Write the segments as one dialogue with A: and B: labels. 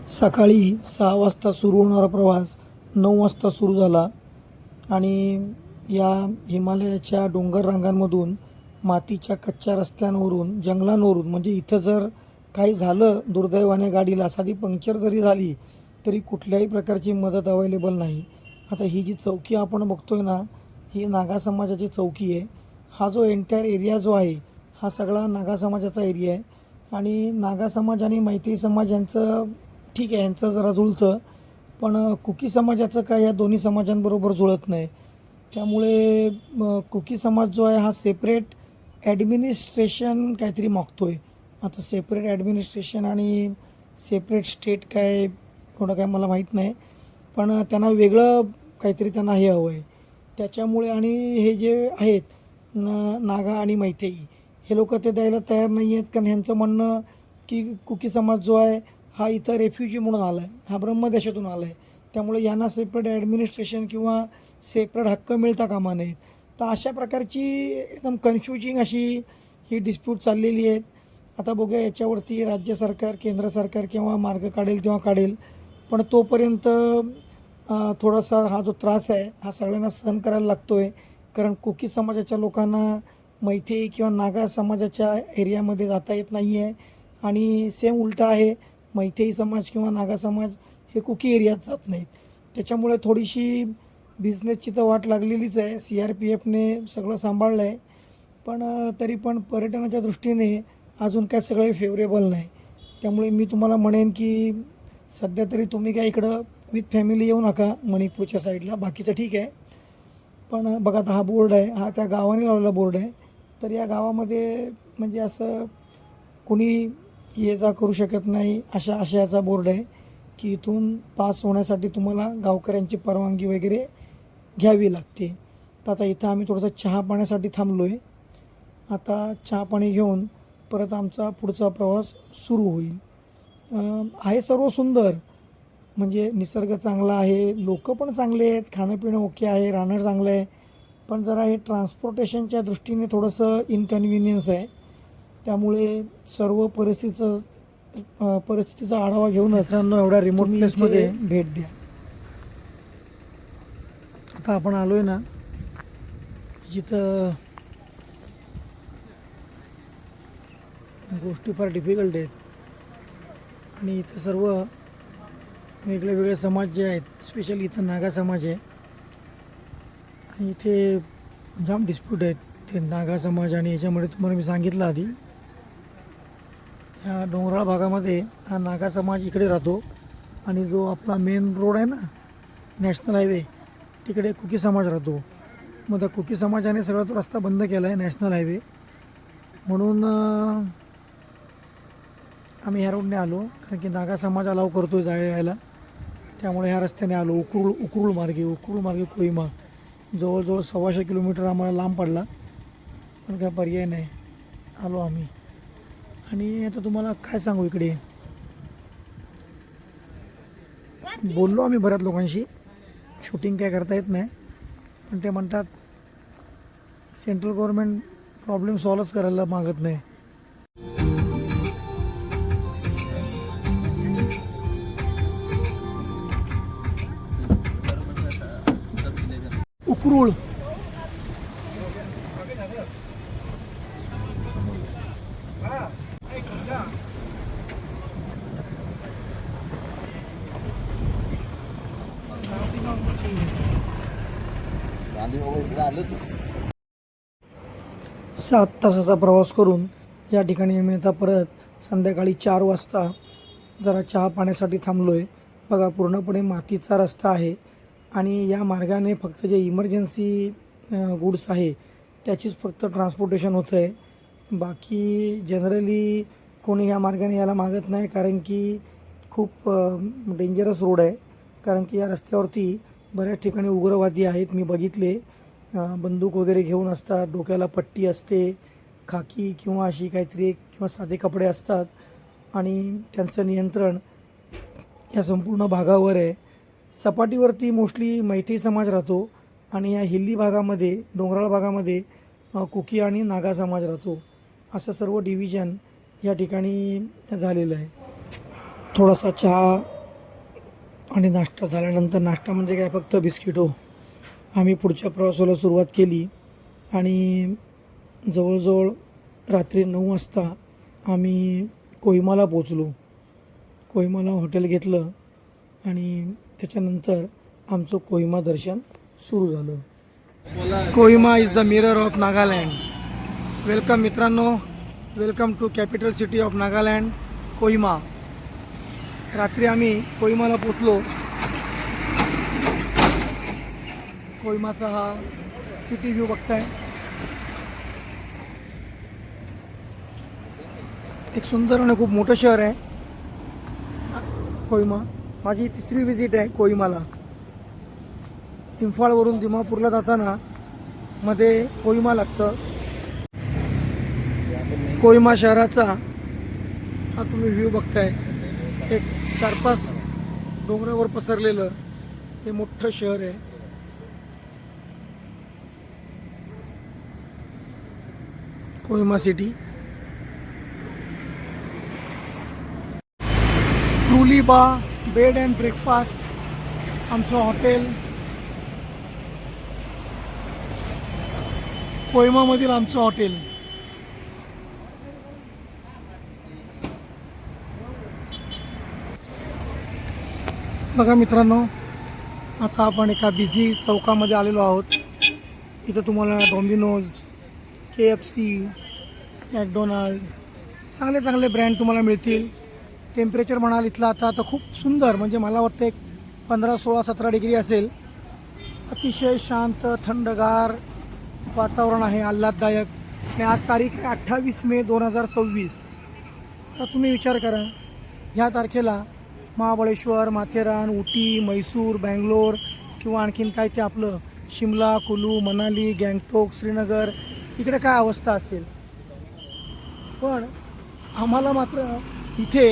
A: सकाळी 6 वाजता सुरू होणारा प्रवास 9 वाजता सुरू झाला आणि या हिमालयाच्या डोंगर रांगांमधून मातीच्या कच्च्या रस्त्यांवरून जंगलांवरून म्हणजे इथं जर काही झालं दुर्दैवाने गाडीला साधी पंक्चर जरी झाली तरी कुठल्याही प्रकारची मदत अवेलेबल नाही. आता ही जी चौकी आपण बघतोय ना, ही नागा समाजाची चौकी आहे. हा जो एंटायर एरिया जो आहे हा सगळा नागा समाजाचा एरिया आहे आणि नागा समाज आणि मैतेई समाज यांचं ठीक आहे, यांचं जरा जुळतं, पण कुकी समाजाचं काय या दोन्ही समाजांबरोबर जुळत नाही. त्यामुळे कुकी समाज जो आहे हा सेपरेट ॲडमिनिस्ट्रेशन काहीतरी मागतोय. आता सेपरेट ॲडमिनिस्ट्रेशन आणि सेपरेट स्टेट काय एवढं काय मला माहीत नाही, पण त्यांना वेगळं काहीतरी त्यांना हे हवं आहे. त्याच्यामुळे आणि हे जे आहेत नागा आणि मैतेई हे लोक ते द्यायला तयार नाही आहेत, कारण ह्यांचं म्हणणं की कुकी समाज जो आहे हा इथं रेफ्युजी म्हणून आला आहे, हा ब्रह्मदेशातून आला आहे, त्यामुळे यांना सेपरेट ॲडमिनिस्ट्रेशन किंवा सेपरेट हक्क मिळता कामा नयेत. तर अशा प्रकारची एकदम कन्फ्युजिंग अशी ही डिस्प्यूट चाललेली आहेत. आता बघूया याच्यावरती राज्य सरकार केंद्र सरकार केव्हा मार्ग काढेल तेव्हा काढेल, पण तोपर्यंत थोडासा हा जो त्रास आहे हा सगळ्यांना सहन करायला लागतो आहे, कारण कुकी समाजाच्या लोकांना मैतेई किंवा नागा समाजाच्या एरियामध्ये जाता येत नाही आहे आणि सेम उलटं आहे, मैतेई समाज किंवा नागा समाज हे कुकी एरियात जात नाहीत. त्याच्यामुळे थोडीशी बिझनेसची तर वाट लागलेलीच आहे. CRPFने सगळं सांभाळलं आहे, पण तरी पण पर्यटनाच्या दृष्टीने अजून काय सगळे फेवरेबल नाही. त्यामुळे मी तुम्हाला म्हणेन की सध्या तरी तुम्ही काय इकडं विथ फॅमिली येऊ नका मणिपूरच्या साईडला, बाकीचं ठीक आहे. पण बघा आता हा बोर्ड आहे, हा त्या गावाने लावलेला बोर्ड आहे, तर या गावामध्ये म्हणजे असं कोणी ये जा करू शकत नाही अशा आशयाचा बोर्ड आहे की इथून पास होण्यासाठी तुम्हाला गावकऱ्यांची परवानगी वगैरे घ्यावी लागते. तर आता इथं आम्ही थोडंसं चहा पाण्यासाठी थांबलो आहे. आता चहा पाणी घेऊन परत आमचा पुढचा प्रवास सुरू होईल. आहे सर्व सुंदर, म्हणजे निसर्ग चांगला आहे, लोक पण चांगले आहेत, खाणंपिणं ओके आहे, राहणं चांगलं आहे, पण जरा हे ट्रान्सपोर्टेशनच्या दृष्टीने थोडंसं इनकन्व्हिनियन्स आहे. त्यामुळे सर्व परिस्थितीचा आढावा घेऊन मित्रांनो एवढ्या रिमोट प्लेसमध्ये भेट द्या. आता आपण आलो आहे ना जिथं गोष्टी फार डिफिकल्ट आहेत आणि इथं सर्व वेगळे वेगळे समाज जे आहेत, स्पेशली इथं नागा समाज आहे आणि इथे जाम डिस्प्यूट आहेत ते नागा समाज आणि याच्यामध्ये तुम्हाला मी सांगितलं आधी, ह्या डोंगराळ भागामध्ये हा नागा समाज इकडे राहतो आणि जो आपला मेन रोड आहे ना नॅशनल हायवे तिकडे कुकी समाज राहतो. मग त्या कुकी समाजाने सगळा तो रस्ता बंद केला आहे नॅशनल हायवे, म्हणून आम्ही ह्या रोडने आलो, कारण की नागा समाज अलाव करतो आहे यायला, त्यामुळे ह्या रस्त्याने आलो. उकरूळ मार्गे कोहिमा जवळजवळ 125 किलोमीटर आम्हाला लांब पडला, पण काय पर्याय नाही, आलो आम्ही. आणि आता तुम्हाला काय सांगू, इकडे बोललो आम्ही बऱ्याच लोकांशी, शूटिंग काय करता येत नाही, पण ते म्हणतात सेंट्रल गव्हर्नमेंट प्रॉब्लेम सॉल्वच करायला मागत नाही. उकरूळ 7 तासाचा प्रवास करून या ठिकाणी आम्ही आता परत संध्याकाळी 4 वाजता जरा चहा पाण्यासाठी थांबलो आहे. बघा पूर्णपणे मातीचा रस्ता आहे आणि या मार्गाने फक्त जे इमर्जन्सी गुड्स आहे त्याचीच फक्त ट्रान्सपोर्टेशन होतं आहे. बाकी जनरली कोणी या मार्गाने यायला मागत नाही, कारण की खूप डेंजरस रोड आहे. कारण की या रस्त्यावरती बऱ्याच ठिकाणी उग्रवादी आहेत, मी बघितले, बंदूक वगैरे घेऊन असतात, डोक्याला पट्टी असते, खाकी किंवा अशी काहीतरी किंवा साधे कपडे असतात आणि त्यांचं नियंत्रण या संपूर्ण भागावर आहे. सपाटीवरती मोस्टली मैतेई समाज राहतो आणि या हिल्ली भागामध्ये डोंगराळ भागामध्ये कुकी आणि नागा समाज राहतो. असं सर्व डिव्हिजन या ठिकाणी झालेलं आहे. थोडासा चहा आणि नाश्ता झाल्यानंतर, नाश्ता म्हणजे काय फक्त बिस्किट हो, आम्ही पुढच्या प्रवासाला सुरुवात केली आणि जवळजवळ रात्री 9 वाजता आम्ही कोहिमाला पोचलो. कोहिमाला हॉटेल घेतलं आणि त्याच्यानंतर आमचं कोहिमा दर्शन सुरू झालं. Kohima is the mirror of Nagaland. Welcome मित्रांनो, welcome to capital city of Nagaland, Kohima. रात्री आम्ही कोहिमाला पोचलो. कोहिमाचा हा सिटी व्ह्यू बघताय. एक सुंदर आणि खूप मोठं शहर आहे कोहिमा. माझी 3री विजिट आहे कोहिमाला. इम्फाळवरून दिमापूरला जाताना मध्ये कोहिमा लागतं. कोहिमा शहराचा हा तुम्ही व्ह्यू बघताय. एक 4-5 डोंगरावर पसरलेलं हे मोठं शहर आहे. कोहिमा सिटी. ट्रुली बा बेड अँड ब्रेकफास्ट आमचं हॉटेल. कोहिमामधील आमचं हॉटेल. बघा मित्रांनो, आता आपण एका बिझी चौकामध्ये आलेलो आहोत. इथं तुम्हाला डॉमिनोज, KFC, मॅकडोनाल्ड चांगले चांगले ब्रँड तुम्हाला मिळतील. टेम्परेचर म्हणाल इथलं आता खूप सुंदर, म्हणजे मला वाटतं एक 15, 16, 17 डिग्री असेल. अतिशय शांत थंडगार वातावरण आहे, आल्हाददायक. आणि आज तारीख आहे 28 मे 2026. आता तुम्ही विचार करा, ह्या तारखेला महाबळेश्वर, माथेरान, उटी, म्हैसूर, बँगलोर किंवा आणखीन काय ते आपलं शिमला, कुलू, मनाली, गँगटोक, श्रीनगर इकडे काय अवस्था असेल. पण आम्हाला मात्र इथे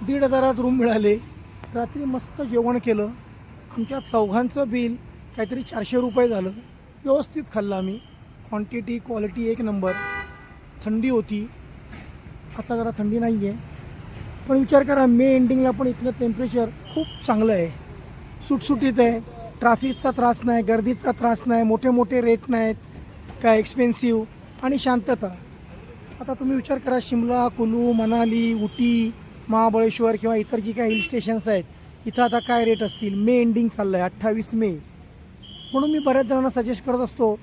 A: 1,500 रूम मिळाले. रात्री मस्त जेवण केलं. आमच्या चौघांचं बिल काहीतरी 400 रुपये झालं. व्यवस्थित खाल्लं आम्ही. क्वांटिटी क्वालिटी एक नंबर. थंडी होती, आता जरा थंडी नाही आहे. पण विचार करा, मे एंडिंगला पण इथलं टेम्परेचर खूप चांगलं आहे, सुटसुटीत आहे. ट्रॅफिकचा त्रास नाही, गर्दीचा त्रास नाही, मोठे मोठे रेट नाहीत काय एक्सपेन्सिव्ह, आणि शांतता. आता तुम्ही विचार करा, शिमला, कुलू, मनाली, उटी, महाबळेश्वर किंवा इतर जी काही हिल स्टेशन्स आहेत, इथं आता काय रेट असतील. मे एंडिंग चाललं आहे, 28 मे. म्हणून मी बऱ्याच जणांना सजेस्ट करत असतो,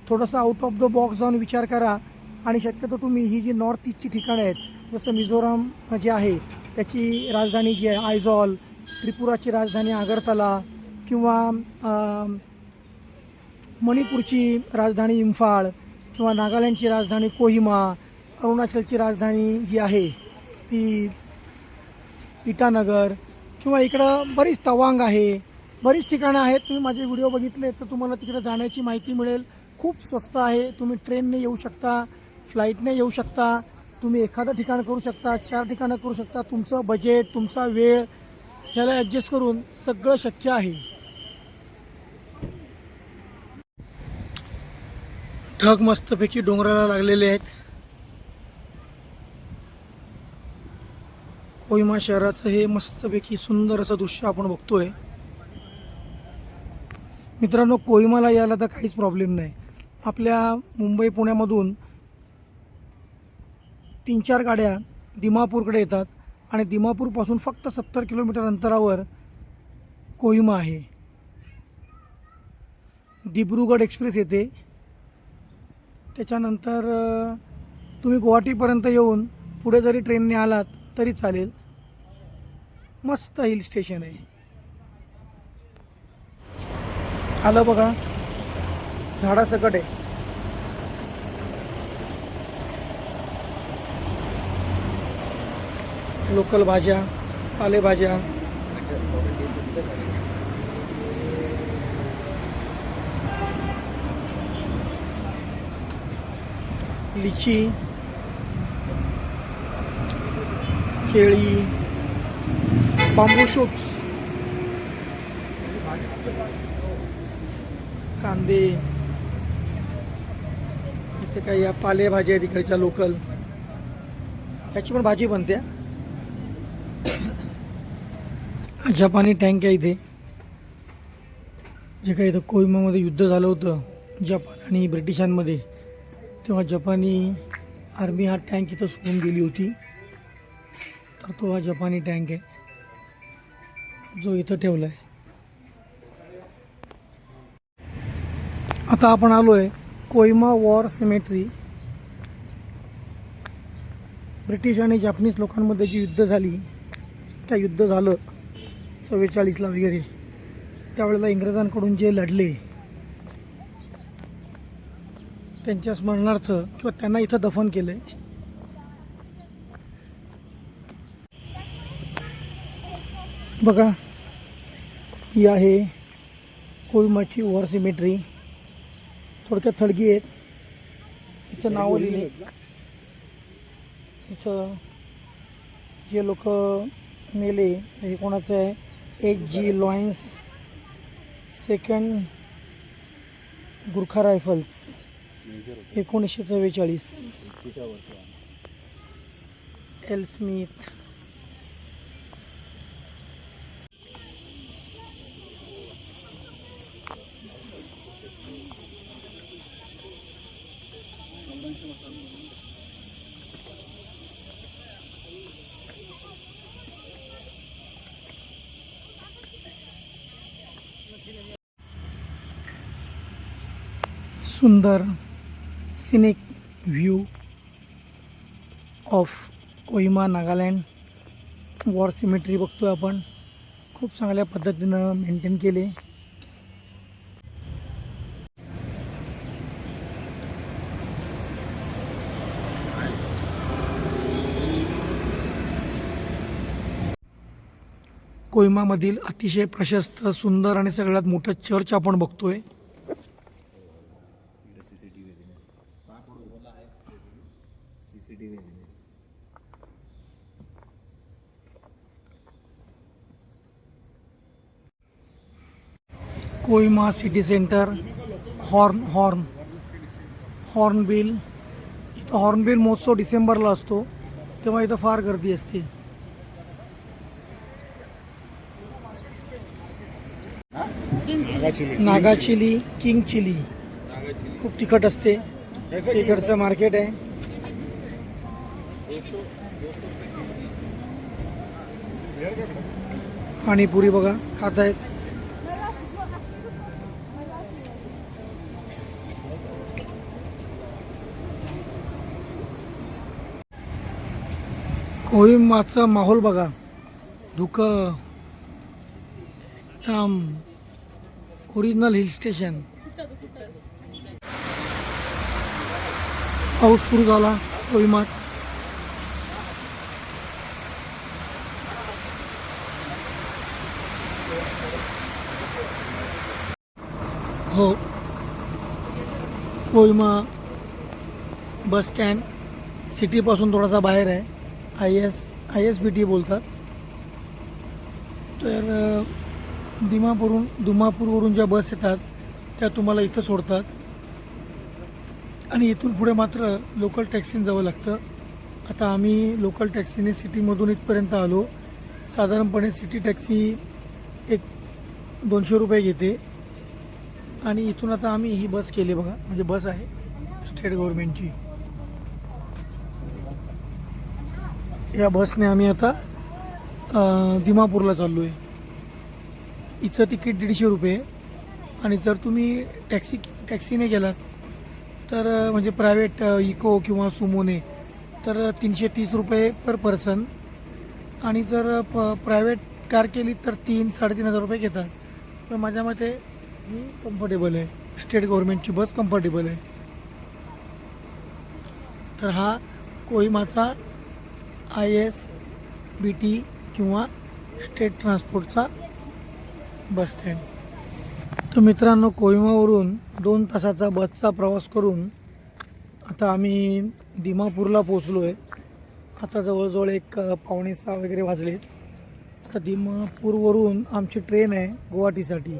A: थोडंसं आउट ऑफ द बॉक्स जाऊन विचार करा. आणि शक्यतो तुम्ही ही जी नॉर्थ ईस्टची ठिकाणं आहेत, जसं मिझोराम जे आहे त्याची राजधानी जी आहे आयझॉल, त्रिपुराची राजधानी आगरतला, किंवा मणिपूरची राजधानी इम्फाळ, किंवा नागालँडची राजधानी कोहिमा, अरुणाचलची राजधानी जी आहे ती इटानगर, किंवा इकडं बरीच तवांग आहे. बरीच ठिकाणं आहेत. तुम्ही माझे व्हिडिओ बघितले तर तुम्हाला तिकडे जाण्याची माहिती मिळेल. खूप स्वस्त आहे. तुम्ही ट्रेनने येऊ शकता, फ्लाईटने येऊ शकता, तुम्ही एखादं ठिकाण करू शकता, 4 ठिकाणं करू शकता. तुमचं बजेट, तुमचा वेळ याला ॲडजस्ट करून सगळं शक्य आहे. ढग मस्तपैकी डोंगराला लागलेले आहेत. कोहिमा शहराचं हे मस्तपैकी सुंदर असं दृश्य आपण बघतोय. मित्रांनो, कोहिमाला यायला तर काहीच प्रॉब्लेम नाही. आपल्या मुंबई पुण्यामधून 3-4 गाड्या दिमापूरकडे येतात आणि दिमापूरपासून फक्त 70 किलोमीटर अंतरावर कोहिमा आहे. दिब्रुगड एक्सप्रेस येते. त्याच्यानंतर तुम्ही गुवाहाटीपर्यंत येऊन पुढे जरी ट्रेनने आलात तरी चालेल. मस्त हिल स्टेशन आहे. आलं बघा, झाडासकट आहे. लोकल भाज्या, पालेभाज्या. लिची, केळी, बांबू शूट्स, कांदे. इथे काही या पालेभाज्या आहेत इकडच्या लोकल. याची पण भाजी बनते. जपानी टँक आहे इथे. जे काही इथं कोहिमामध्ये युद्ध झालं होतं जपान आणि ब्रिटिशांमध्ये, तेव्हा जपानी आर्मी हा टँक इथं सोडून गेली होती. तर तो हा जपानी टँक आहे जो इथं ठेवला आहे. आता आपण आलो आहे कोहिमा वॉर सिमेट्री. ब्रिटिश आणि जपानीज लोकांमध्ये जी युद्ध झाली, त्या युद्ध झालं 44ला वगैरे, त्यावेळेला इंग्रजांकडून जे लढले त्यांच्या स्मरणार्थ किंवा त्यांना इथं दफन केलं आहे. बघा, ही आहे कोहिमाची वॉर सिमेट्री. थोडक्यात थडगी आहेत. इथं नावं लिहिले. इथं जे लोक मेले हे कोणाचं आहे, H.G. Lions, 2nd Gurkha rifles, 1944. L Smith. सुंदर scenic view of Kohima Nagaland war cemetery बघतोय आपण. खूप चांगल्या पद्धतीनं मेंटेन केले. कोहिमामधील अतिशय प्रशस्त, सुंदर आणि सगळ्यात मोठं चर्च आपण बघतोय. Kohima city centre. हॉर्नबिल. इथं हॉर्नबिल महोत्सव डिसेंबरला असतो, तेव्हा इथं फार गर्दी असते. नागा चिली, किंग चिली खूप तिखट असते. इकडचं मार्केट आहे. पाणीपुरी बघा खात आहेत. कोहिमाचा माहोल बघा. धुकं, एकदम ओरिजिनल हिल स्टेशन. पाऊस सुरू झाला कोहिमात. हो, कोहिमा बस स्टँड सिटीपासून थोडासा बाहेर आहे. ISBT बोलतात. तर दिमापूरवरून ज्या बस येतात त्या तुम्हाला इथं सोडतात आणि इथून पुढे मात्र लोकल टॅक्सीने जावं लागतं. आता आम्ही लोकल टॅक्सीने सिटीमधून इथपर्यंत आलो. साधारणपणे सिटी टॅक्सी एक 200 रुपये घेते आणि इथून आता आम्ही ही बस केली बघा. म्हणजे बस आहे स्टेट गव्हर्नमेंटची. या बसने आम्ही आता दिमापूरला चाललो आहे. इथं तिकीट 150 रुपये आणि जर तुम्ही टॅक्सीने गेलात तर म्हणजे प्रायव्हेट इको किंवा सुमोने तर 330 रुपये पर पर्सन आणि जर प्रायव्हेट कार केली तर 3-3,500 रुपये घेतात. पण माझ्या मते ही कम्फर्टेबल आहे. स्टेट गव्हर्नमेंटची बस कम्फर्टेबल आहे. तर हा कोहिमाचा ISBT किंवा स्टेट ट्रान्सपोर्टचा बस स्टँड. तर मित्रांनो, कोहिमावरून 2 तासाचा बसचा प्रवास करून आता आम्ही दिमापूरला पोचलो आहे. आता जवळजवळ एक 5:45 वगैरे वाजलेत. आता दिमापूरवरून आमची ट्रेन आहे गुवाहाटीसाठी,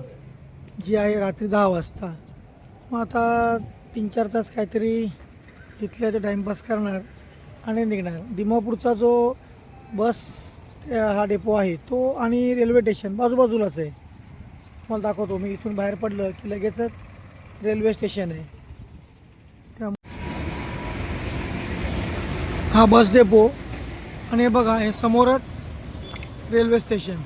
A: जी आहे रात्री 10 वाजता. मग आता 3-4 तास काहीतरी इथल्या ते टाईमपास करणार आणि निघणार. दिमापूरचा जो बस हा डेपो आहे तो, आणि रेल्वे स्टेशन बाजूबाजूलाच आहे. मला दाखवतो, मी इथून बाहेर पडलं की लगेचच रेल्वे स्टेशन आहे. त्या हा बस डेपो, आणि हे बघा हे समोरच railway station.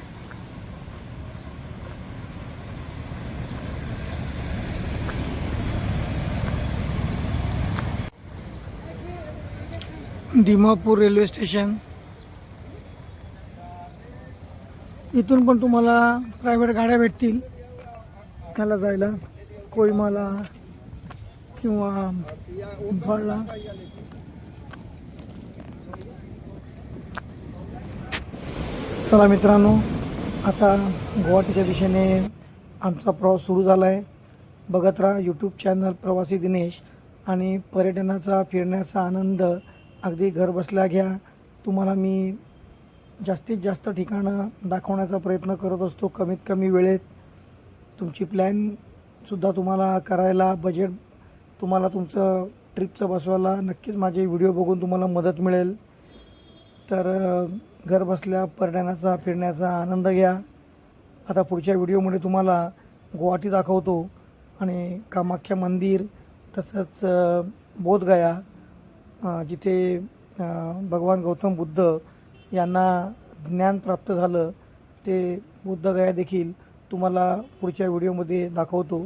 A: Dimapur railway station. इथून पण तुम्हाला प्रायव्हेट गाड्या भेटतील त्याला जायला, कोयमाला किंवा इम्फाळला. चला मित्रांनो, आता गुवाहाटीच्या दिशेने आमचा प्रवास सुरू झाला आहे. बघत राहा यूट्यूब चॅनल प्रवासी दिनेश, आणि पर्यटनाचा फिरण्याचा आनंद अगदी घरबसल्या घ्या. तुम्हाला मी जास्तीत जास्त ठिकाणं दाखवण्याचा प्रयत्न करत असतो कमीत कमी वेळेत. तुमची प्लॅनसुद्धा तुम्हाला करायला, बजेट तुम्हाला तुमचं ट्रिपचं बसवायला नक्कीच माझे व्हिडिओ बघून तुम्हाला मदत मिळेल. तर घरबसल्या पर्यटनाचा फिरण्याचा आनंद घ्या. आता पुढच्या व्हिडिओमध्ये तुम्हाला गुवाहाटी दाखवतो, आणि कामाख्या मंदिर, तसंच बोधगया, जिथे भगवान गौतम बुद्ध यांना ज्ञान प्राप्त झालं, ते बुद्धगया देखील तुम्हाला पुढच्या व्हिडिओमध्ये दाखवतो.